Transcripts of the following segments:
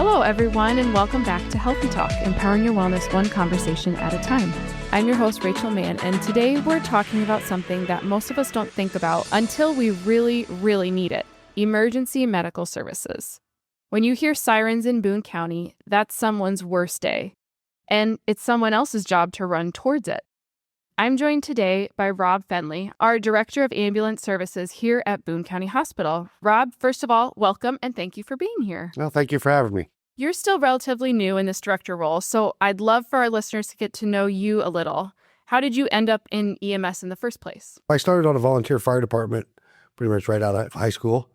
Hello, everyone, and welcome back to Healthy Talk, empowering your wellness one conversation at a time. I'm your host, Rachel Mann, and today we're talking about something that most of us don't think about until we really, really need it: emergency medical services. When you hear sirens in Boone County, that's someone's worst day, and it's someone else's job to run towards it. I'm joined today by Rob Fenley, our Director of Ambulance Services here at Boone County Hospital. Rob, first of all, welcome and thank you for being here. Well, thank you for having me. You're still relatively new in this director role, so I'd love for our listeners to get to know you a little. How did you end up in EMS in the first place? I started on a volunteer fire department pretty much right out of high school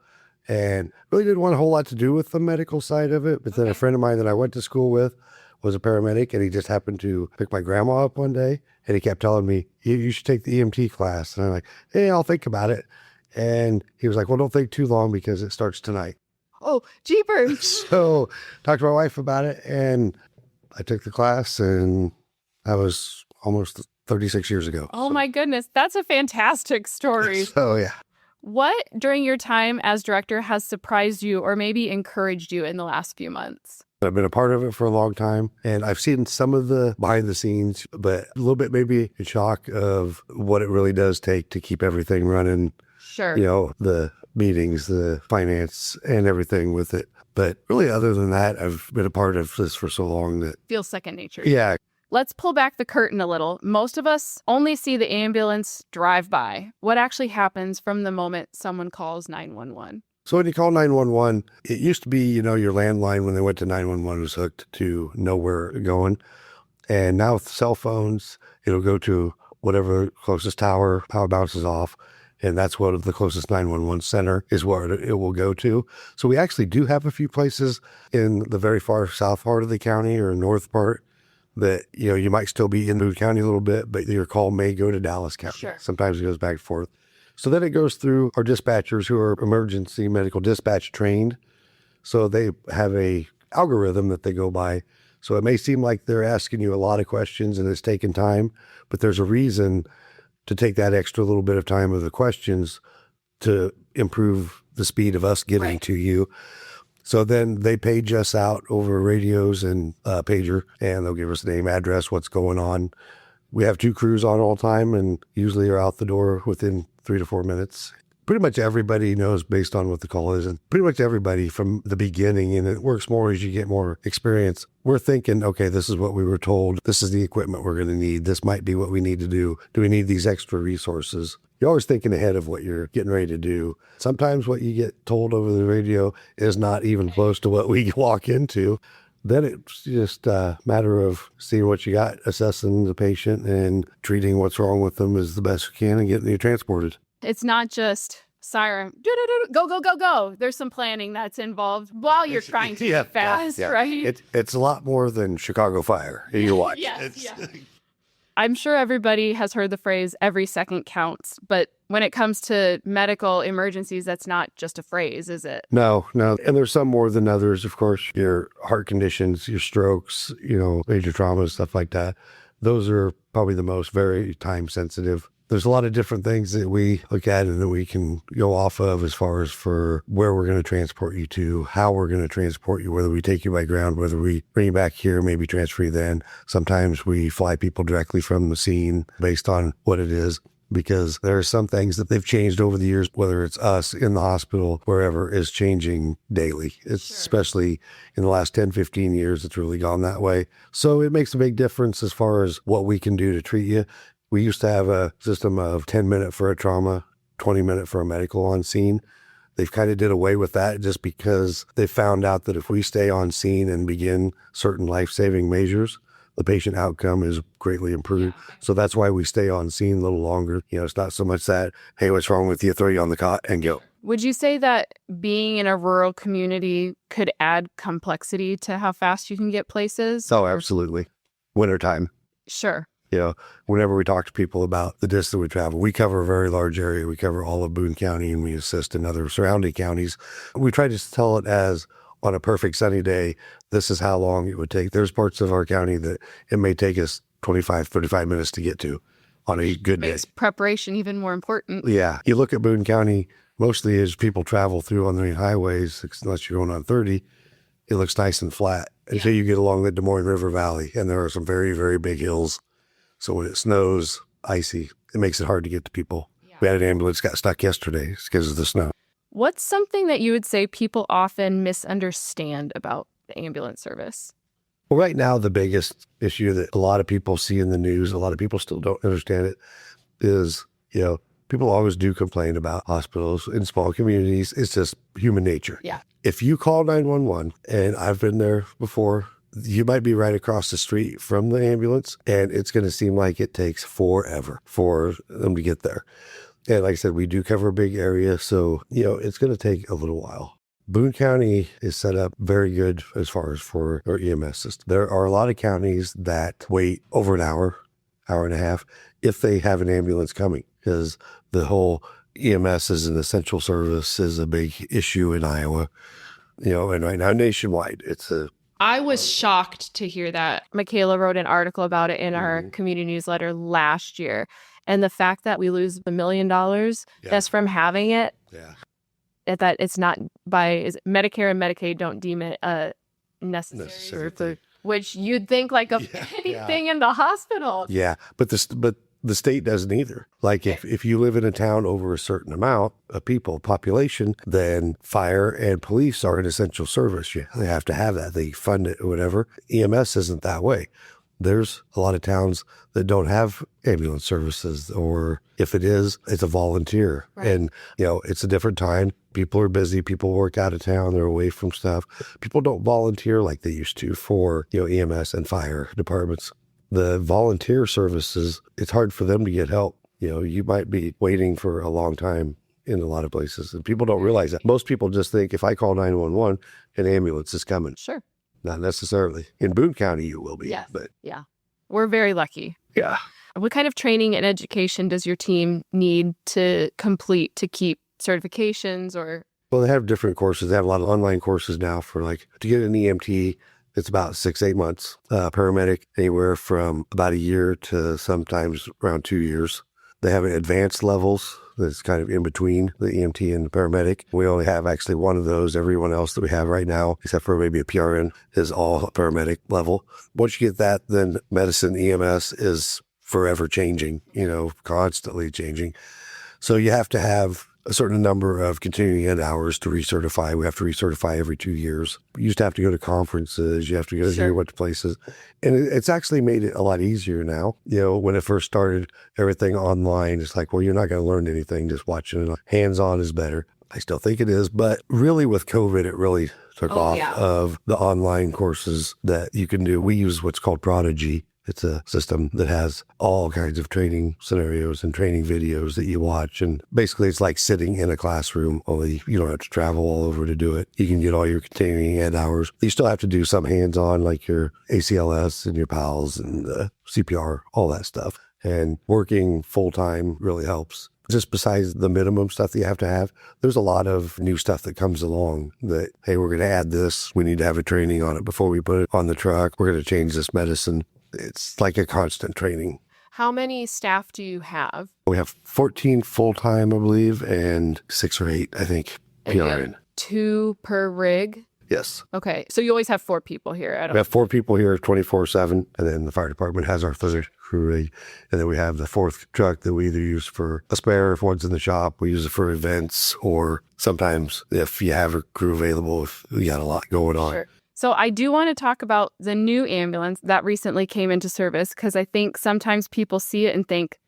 and really didn't want a whole lot to do with the medical side of it. But then a friend of mine that I went to school with was a paramedic, and he just happened to pick my grandma up one day, and he kept telling me, you should take the EMT class. And I'm like, hey, I'll think about it. And he was like, well, don't think too long because it starts tonight. Oh, jeepers. So talked to my wife about it, and I took the class, and that was almost 36 years ago. Oh, my goodness. That's a fantastic story. So, yeah. What during your time as director has surprised you or maybe encouraged you in the last few months? I've been a part of it for a long time, and I've seen some of the behind the scenes, but a little bit maybe in shock of what it really does take to keep everything running. Sure. You know, the meetings, the finance, and everything with it. But really, other than that, I've been a part of this for so long that feels second nature. Yeah. Let's pull back the curtain a little. Most of us only see the ambulance drive by. What actually happens from the moment someone calls 911? So when you call 911, it used to be, your landline when they went to 911 was hooked to know where you're going. And now with cell phones, it'll go to whatever closest tower, power bounces off. And that's what the closest 911 center is where it will go to. So we actually do have a few places in the very far south part of the county or north part that, you might still be in Boone County a little bit, but your call may go to Dallas County. Sure. Sometimes it goes back and forth. So then it goes through our dispatchers who are emergency medical dispatch trained. So they have a algorithm that they go by. So it may seem like they're asking you a lot of questions and it's taking time, but there's a reason to take that extra little bit of time of the questions to improve the speed of us getting to you. So then they page us out over radios and pager, and they'll give us name, address, what's going on. We have 2 crews on all the time, and usually are out the door within 3 to 4 minutes. Pretty much everybody knows based on what the call is, and pretty much everybody from the beginning, and it works more as you get more experience. We're thinking, okay, this is what we were told. This is the equipment we're going to need. This might be what we need to do. Do we need these extra resources? You're always thinking ahead of what you're getting ready to do. Sometimes what you get told over the radio is not even close to what we walk into. Then it's just a matter of seeing what you got, assessing the patient, and treating what's wrong with them as the best we can and getting you transported. It's not just siren, go, go, go, go. There's some planning that's involved while you're trying to be fast, right? It's a lot more than Chicago Fire. You watch. Yes. I'm sure everybody has heard the phrase, every second counts, but when it comes to medical emergencies, that's not just a phrase, is it? No. And there's some more than others, of course. Your heart conditions, your strokes, major traumas, stuff like that. Those are probably the most very time sensitive. There's a lot of different things that we look at and that we can go off of as far as for where we're going to transport you to, how we're going to transport you, whether we take you by ground, whether we bring you back here, maybe transfer you then. Sometimes we fly people directly from the scene based on what it is, because there are some things that they've changed over the years, whether it's us in the hospital, wherever, is changing daily. It's especially in the last 10, 15 years, it's really gone that way. So it makes a big difference as far as what we can do to treat you. We used to have a system of 10-minute for a trauma, 20-minute for a medical on scene. They've kind of did away with that just because they found out that if we stay on scene and begin certain life-saving measures, the patient outcome is greatly improved. So that's why we stay on scene a little longer. It's not so much that, hey, what's wrong with you? Throw you on the cot and go. Would you say that being in a rural community could add complexity to how fast you can get places? Oh, absolutely. Wintertime. Sure. Whenever we talk to people about the distance we travel, we cover a very large area. We cover all of Boone County, and we assist in other surrounding counties. We try to tell it as, on a perfect sunny day, this is how long it would take. There's parts of our county that it may take us 25, 35 minutes to get to on a good day. Makes preparation even more important. Yeah. You look at Boone County, mostly as people travel through on the highways, unless you're going on 30, it looks nice and flat until you get along the Des Moines River Valley. And there are some very, very big hills. So when it snows, icy, it makes it hard to get to people. Yeah. We had an ambulance got stuck yesterday because of the snow. What's something that you would say people often misunderstand about the ambulance service? Well, right now, the biggest issue that a lot of people see in the news, a lot of people still don't understand it, is, people always do complain about hospitals in small communities. It's just human nature. Yeah. If you call 911, and I've been there before, you might be right across the street from the ambulance, and it's going to seem like it takes forever for them to get there. And like I said, we do cover a big area, so, it's going to take a little while. Boone County is set up very good as far as for our EMS system. There are a lot of counties that wait over an hour and a half, if they have an ambulance coming, because the whole EMS as an essential service is a big issue in Iowa, and right now nationwide, I was shocked to hear that. Michaela wrote an article about it in our community newsletter last year. And the fact that we lose $1 million just from having it, that it's not Medicare and Medicaid don't deem it necessary, which you'd think like anything in the hospital. Yeah, but the state doesn't either. Like if you live in a town over a certain amount of population, then fire and police are an essential service. Yeah, they have to have that. They fund it or whatever. EMS isn't that way. There's a lot of towns that don't have ambulance services, or if it is, it's a volunteer. Right. And, it's a different time. People are busy. People work out of town. They're away from stuff. People don't volunteer like they used to for, EMS and fire departments. The volunteer services, it's hard for them to get help. You might be waiting for a long time in a lot of places, and people don't realize that. Most people just think if I call 911, an ambulance is coming. Sure. Not necessarily. In Boone County, you will be. Yes. But yeah. We're very lucky. Yeah. What kind of training and education does your team need to complete to keep certifications or? Well, they have different courses. They have a lot of online courses now for to get an EMT. It's about 6-8 months. Paramedic, anywhere from about a year to sometimes around 2 years. They have advanced levels that's kind of in between the EMT and the paramedic. We only have actually one of those. Everyone else that we have right now, except for maybe a PRN, is all paramedic level. Once you get that, then medicine EMS is forever changing, constantly changing. So you have to have a certain number of continuing ed hours to recertify. We have to recertify every 2 years. We used to have to go to conferences. You have to go to what places. And it's actually made it a lot easier now. When it first started, everything online, it's like, well, you're not going to learn anything just watching it. Hands-on is better. I still think it is. But really with COVID, it really took off of the online courses that you can do. We use what's called Prodigy. It's a system that has all kinds of training scenarios and training videos that you watch. And basically, it's like sitting in a classroom, only you don't have to travel all over to do it. You can get all your continuing ed hours. You still have to do some hands-on, like your ACLS and your PALS and CPR, all that stuff. And working full-time really helps. Just besides the minimum stuff that you have to have, there's a lot of new stuff that comes along that, hey, we're going to add this. We need to have a training on it before we put it on the truck. We're going to change this medicine. It's like a constant training. How many staff do you have? We have 14 full-time, I believe, and 6 or 8, I think, PRN. 2 per rig? Yes. Okay. So you always have 4 people here. We have 4 people here 24/7, and then the fire department has our 3rd crew rig. And then we have the 4th truck that we either use for a spare if one's in the shop. We use it for events, or sometimes if you have a crew available, if we got a lot going on. Sure. So I do want to talk about the new ambulance that recently came into service, because I think sometimes people see it and think,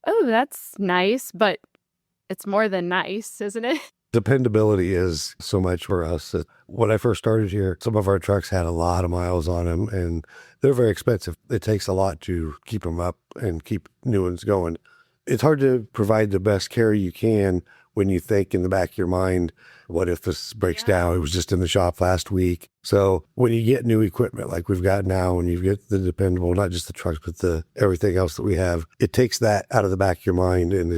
oh, that's nice, but it's more than nice, isn't it? Dependability is so much for us. When I first started here, some of our trucks had a lot of miles on them, and they're very expensive. It takes a lot to keep them up and keep new ones going. It's hard to provide the best care you can when you think in the back of your mind, what if this breaks down? It was just in the shop last week. So when you get new equipment like we've got now, and you get the dependable, not just the trucks, but everything else that we have, it takes that out of the back of your mind, and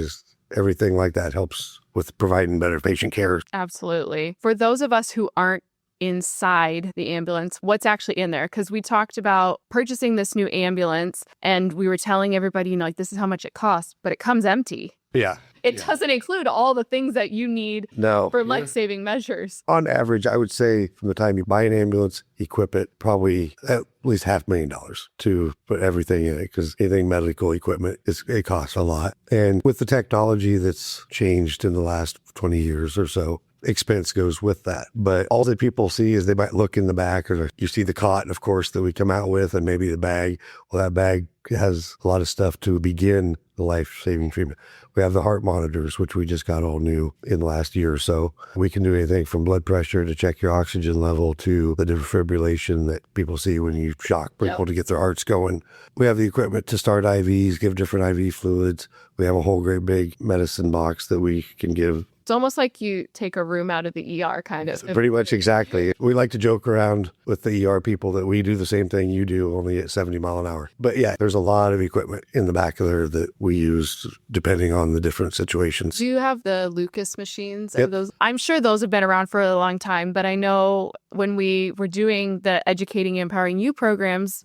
everything like that helps with providing better patient care. Absolutely. For those of us who aren't inside the ambulance, what's actually in there? Because we talked about purchasing this new ambulance, and we were telling everybody, this is how much it costs, but it comes empty. Yeah. It doesn't include all the things that you need No. for life-saving measures. On average, I would say from the time you buy an ambulance, equip it, probably at least $500,000 to put everything in it, because anything medical equipment, it costs a lot. And with the technology that's changed in the last 20 years or so, expense goes with that. But all that people see is they might look in the back, or you see the cot, of course, that we come out with, and maybe the bag. Well, that bag has a lot of stuff to begin the life-saving treatment. We have the heart monitors, which we just got all new in the last year or so. We can do anything from blood pressure to check your oxygen level to the defibrillation that people see when you shock people to get their hearts going. We have the equipment to start IVs, give different IV fluids. We have a whole great big medicine box that we can give. It's almost like you take a room out of the ER, kind of. Pretty much, exactly. We like to joke around with the ER people that we do the same thing you do, only at 70 mile an hour. But yeah, there's a lot of equipment in the back of there that we use depending on the different situations. Do you have the Lucas machines? Yep. Those, I'm sure those have been around for a long time, but I know when we were doing the Educating and Empowering You programs,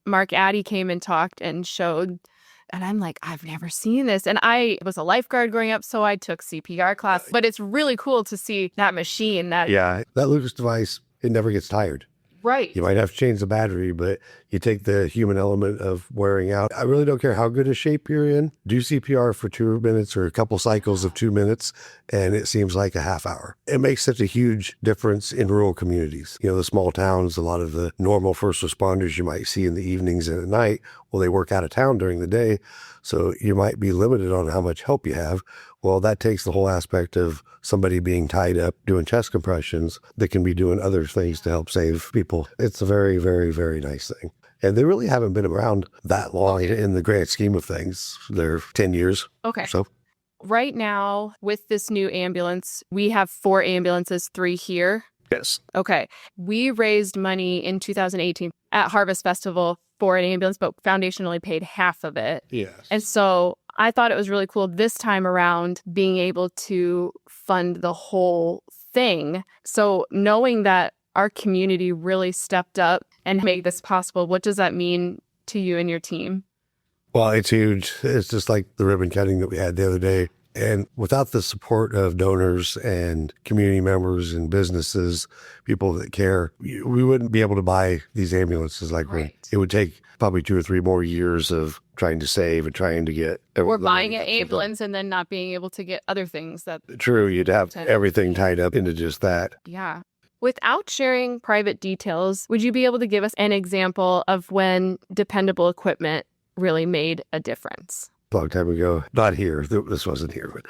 Mark Addy came and talked and showed. And I'm like, I've never seen this. And I was a lifeguard growing up, so I took CPR class. But it's really cool to see that machine. That Lucas device, it never gets tired. Right. You might have to change the battery, but you take the human element of wearing out. I really don't care how good a shape you're in. Do CPR for 2 minutes or a couple cycles of 2 minutes, and it seems like a half hour. It makes such a huge difference in rural communities. You know, the small towns, a lot of the normal first responders you might see in the evenings and at night, well, they work out of town during the day, so you might be limited on how much help you have. Well, that takes the whole aspect of somebody being tied up doing chest compressions that can be doing other things to help save people. It's a very, very, very nice thing. And they really haven't been around that long in the grand scheme of things. They're 10 years. Okay. So right now, with this new ambulance, we have 4 ambulances, 3 here. yes. Okay. We raised money in 2018 at Harvest Festival for an ambulance, but Foundation only paid half of it. Yes. And so I thought it was really cool this time around being able to fund the whole thing. So knowing that our community really stepped up and made this possible, what does that mean to you and your team? Well, it's huge. It's just like the ribbon cutting that we had the other day. And without the support of donors and community members and businesses, people that care, we wouldn't be able to buy these ambulances like it would take probably 2 or 3 more years of trying to save and trying to get. Or buying an ambulance and then not being able to get other things. True, you'd have everything tied up into just that. Yeah. Without sharing private details, would you be able to give us an example of when dependable equipment really made a difference? A long time ago, not here, this wasn't here, but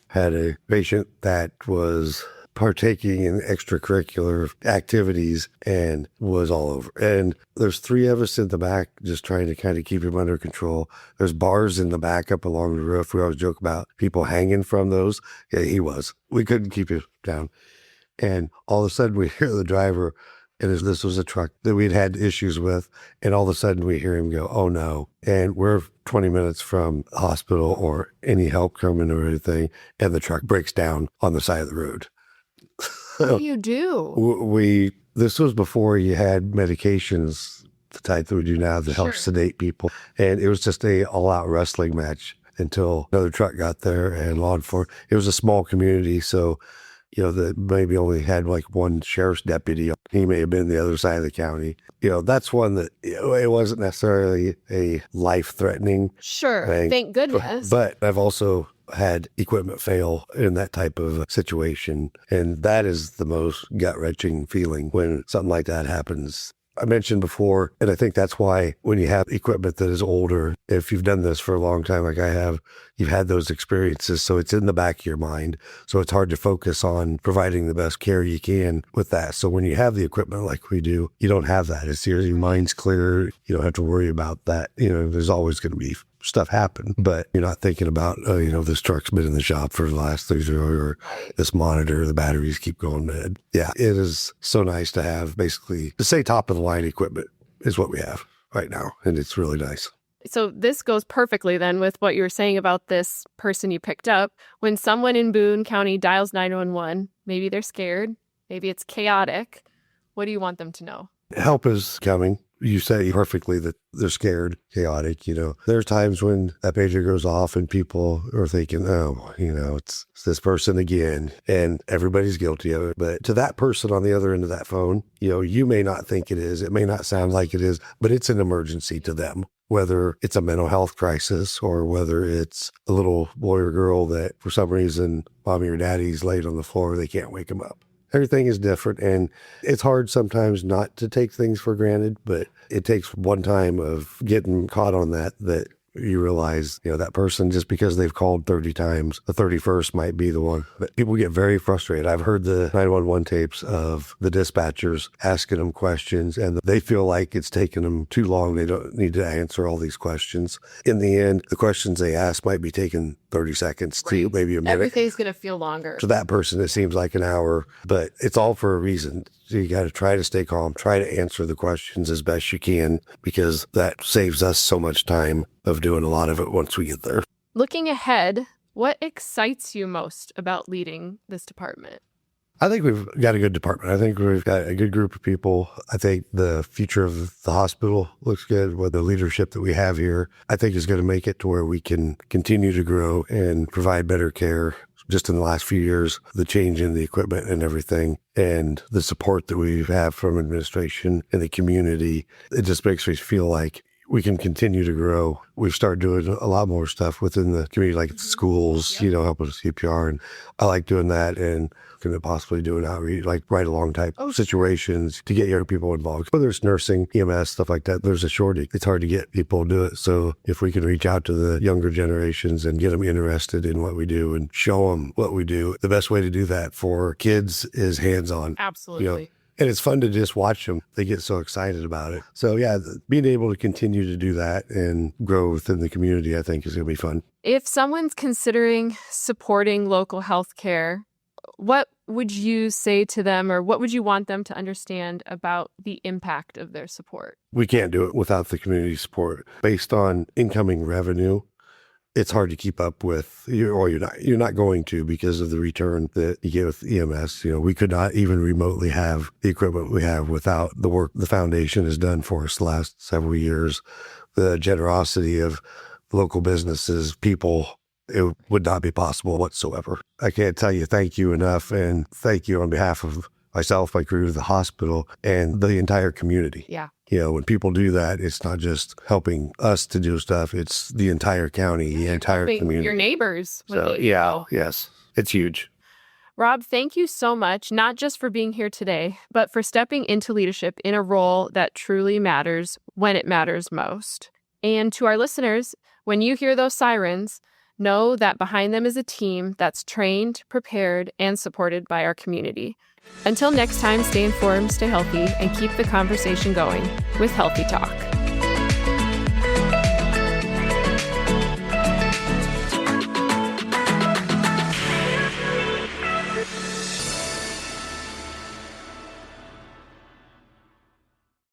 had a patient that was partaking in extracurricular activities and was all over. And there's 3 of us in the back just trying to kind of keep him under control. There's bars in the back up along the roof. We always joke about people hanging from those. Yeah, he was. We couldn't keep him down. And all of a sudden we hear the driver, and this was a truck that we'd had issues with. And all of a sudden we hear him go, oh no. And we're 20 minutes from the hospital or any help coming or anything. And the truck breaks down on the side of the road. What do you do? This was before you had medications, the type that we do now that help sedate people. And it was just a all-out wrestling match until another truck got there and law enforcement. It was a small community, so that maybe only had like 1 sheriff's deputy. He may have been the other side of the county. That's one that it wasn't necessarily a life-threatening thing. Thank goodness. But I've also had equipment fail in that type of situation. And that is the most gut-wrenching feeling when something like that happens. I mentioned before, and I think that's why when you have equipment that is older, if you've done this for a long time like I have, you've had those experiences, so it's in the back of your mind. So it's hard to focus on providing the best care you can with that. So when you have the equipment like we do, you don't have that. It's your mind's clear. You don't have to worry about that. There's always going to be stuff happen, but you're not thinking about, this truck's been in the shop for the last 3 days, or this monitor, the batteries keep going dead. Yeah, it is so nice to have basically, to say top of the line equipment is what we have right now. And it's really nice. So this goes perfectly then with what you were saying about this person you picked up. When someone in Boone County dials 911, maybe they're scared, maybe it's chaotic. What do you want them to know? Help is coming. You said perfectly that they're scared, chaotic. There's times when that pager goes off and people are thinking, oh, it's this person again, and everybody's guilty of it. But to that person on the other end of that phone, you may not think it is. It may not sound like it is, but it's an emergency to them. Whether it's a mental health crisis or whether it's a little boy or girl that for some reason mommy or daddy's laid on the floor, they can't wake them up. Everything is different, and it's hard sometimes not to take things for granted, but it takes one time of getting caught on that you realize, that person, just because they've called 30 times, the 31st might be the one. But people get very frustrated. I've heard the 911 tapes of the dispatchers asking them questions, and they feel like it's taken them too long. They don't need to answer all these questions. In the end, the questions they ask might be taking 30 seconds to maybe a minute. Everything's going to feel longer. To that person, it seems like an hour, but it's all for a reason. So you got to try to stay calm, try to answer the questions as best you can, because that saves us so much time of doing a lot of it once we get there. Looking ahead, what excites you most about leading this department? I think we've got a good department. I think we've got a good group of people. I think the future of the hospital looks good with the leadership that we have here. I think is going to make it to where we can continue to grow and provide better care. Just in the last few years, the change in the equipment and everything, and the support that we have from administration and the community, it just makes me feel like we can continue to grow. We've started doing a lot more stuff within the community, like schools, helping with CPR. And I like doing that, and can possibly do an outreach, like ride-along type situations to get young people involved. Whether it's nursing, EMS, stuff like that, there's a shortage. It's hard to get people to do it. So if we can reach out to the younger generations and get them interested in what we do and show them what we do, the best way to do that for kids is hands-on. Absolutely. And it's fun to just watch them. They get so excited about it. So yeah, being able to continue to do that and grow within the community, I think is going to be fun. If someone's considering supporting local healthcare, what would you say to them, or what would you want them to understand about the impact of their support? We can't do it without the community support. Based on incoming revenue, it's hard to keep up with, you're not going to, because of the return that you get with EMS. We could not even remotely have the equipment we have without the work the foundation has done for us the last several years. The generosity of local businesses, people, it would not be possible whatsoever. I can't tell you thank you enough, and thank you on behalf of myself, my crew, the hospital, and the entire community. Yeah. When people do that, it's not just helping us to do stuff, it's the entire county, the entire community. Your neighbors. So, yes, it's huge. Rob, thank you so much, not just for being here today, but for stepping into leadership in a role that truly matters when it matters most. And to our listeners, when you hear those sirens, know that behind them is a team that's trained, prepared, and supported by our community. Until next time, stay informed, stay healthy, and keep the conversation going with Healthy Talk.